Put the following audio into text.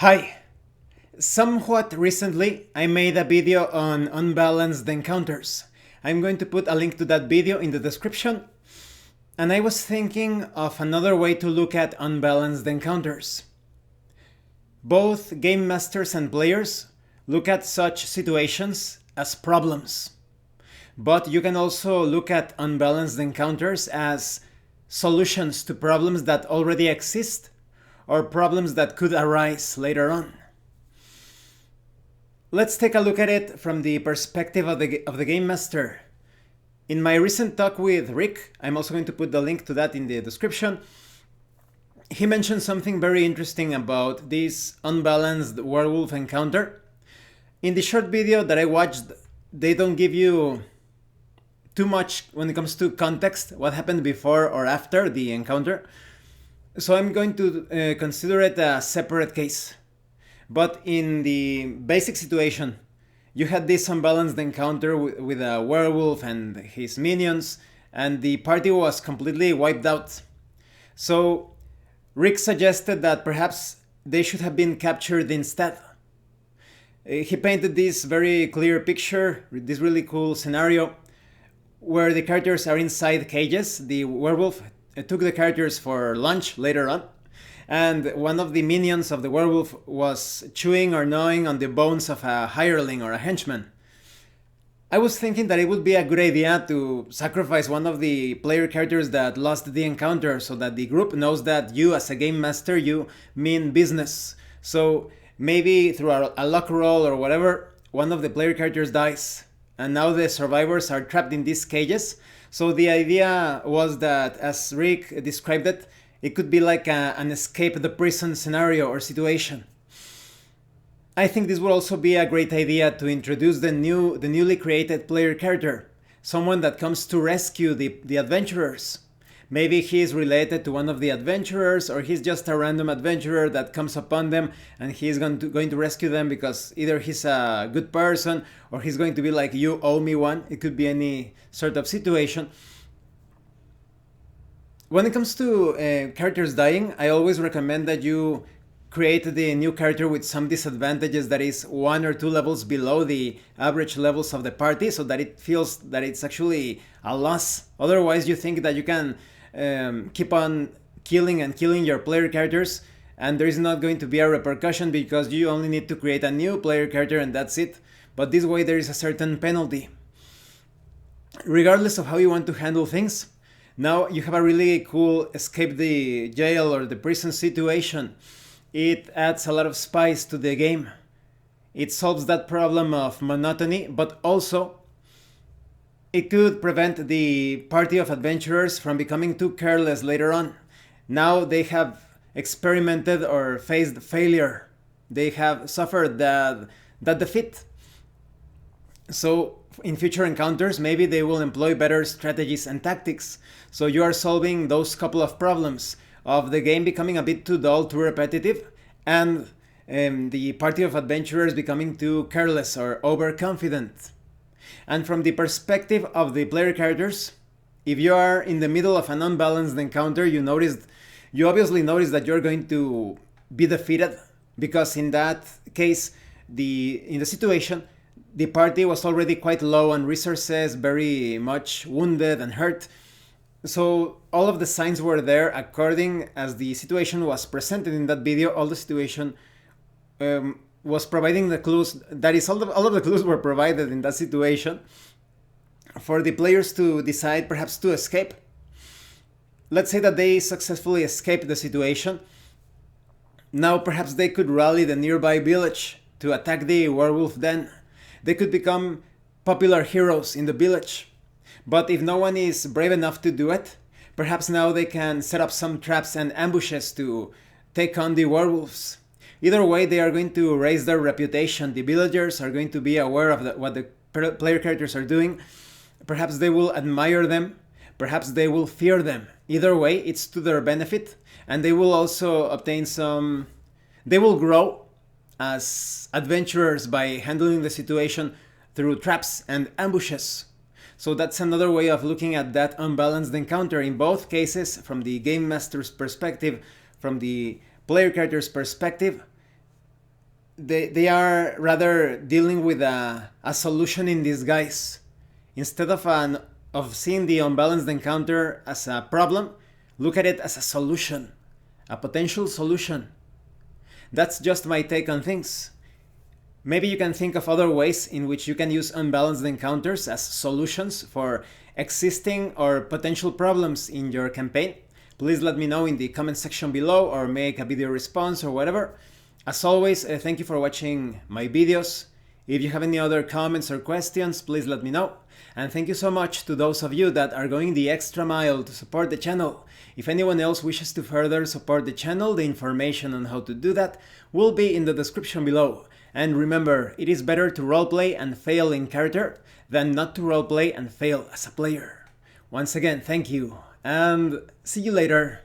Hi! Somewhat recently, I made a video on unbalanced encounters. I'm going to put a link to that video in the description. And I was thinking of another way to look at unbalanced encounters. Both game masters and players look at such situations as problems. But you can also look at unbalanced encounters as solutions to problems that already exist or problems that could arise later on. Let's take a look at it from the perspective of the game master. In my recent talk with Rick, I'm also going to put the link to that in the description, he mentioned something very interesting about this unbalanced werewolf encounter. In the short video that I watched, they don't give you too much when it comes to context, what happened before or after the encounter. So I'm going to consider it a separate case. But in the basic situation, you had this unbalanced encounter with a werewolf and his minions, and the party was completely wiped out. So Rick suggested that perhaps they should have been captured instead. He painted this very clear picture, this really cool scenario, where the characters are inside cages. The werewolf took the characters for lunch later on, and one of the minions of the werewolf was chewing or gnawing on the bones of a hireling or a henchman. I was thinking that it would be a good idea to sacrifice one of the player characters that lost the encounter so that the group knows that you, as a game master, you mean business. So maybe through a luck roll or whatever, one of the player characters dies, and now the survivors are trapped in these cages. So the idea was that, as Rick described it, it could be like an escape the prison scenario or situation. I think this would also be a great idea to introduce the newly created player character, someone that comes to rescue the adventurers. Maybe he is related to one of the adventurers, or he's just a random adventurer that comes upon them and he's going to rescue them because either he's a good person or he's going to be like, you owe me one. It could be any sort of situation. When it comes to characters dying, I always recommend that you create the new character with some disadvantages, that is 1 or 2 levels below the average levels of the party, so that it feels that it's actually a loss. Otherwise, you think that you can keep on killing and killing your player characters, and there is not going to be a repercussion because you only need to create a new player character and that's it. But this way there is a certain penalty. Regardless of how you want to handle things, now you have a really cool escape the jail or the prison situation. It adds a lot of spice to the game. It solves that problem of monotony, but also it could prevent the party of adventurers from becoming too careless later on. Now they have experimented or faced failure. They have suffered that defeat. So in future encounters, maybe they will employ better strategies and tactics. So you are solving those couple of problems of the game becoming a bit too dull, too repetitive, and the party of adventurers becoming too careless or overconfident. And from the perspective of the player characters, if you are in the middle of an unbalanced encounter, you obviously notice that you're going to be defeated, because in that case, in the situation, the party was already quite low on resources, very much wounded and hurt. So all of the signs were there according as the situation was presented in that video. All the situation was providing the clues. That is, all of the clues were provided in that situation for the players to decide perhaps to escape. Let's say that they successfully escaped the situation. Now perhaps they could rally the nearby village to attack the werewolf den. They could become popular heroes in the village. But if no one is brave enough to do it, perhaps now they can set up some traps and ambushes to take on the werewolves. Either way, they are going to raise their reputation. The villagers are going to be aware of what the player characters are doing. Perhaps they will admire them. Perhaps they will fear them. Either way, it's to their benefit. And they will also obtain they will grow as adventurers by handling the situation through traps and ambushes. So that's another way of looking at that unbalanced encounter. In both cases, from the game master's perspective, from the player character's perspective, they are rather dealing with a solution in disguise. Instead of seeing the unbalanced encounter as a problem, look at it as a solution, a potential solution. That's just my take on things. Maybe you can think of other ways in which you can use unbalanced encounters as solutions for existing or potential problems in your campaign. Please let me know in the comment section below or make a video response or whatever. As always, thank you for watching my videos. If you have any other comments or questions, please let me know. And thank you so much to those of you that are going the extra mile to support the channel. If anyone else wishes to further support the channel, the information on how to do that will be in the description below. And remember, it is better to roleplay and fail in character than not to roleplay and fail as a player. Once again, thank you, and see you later.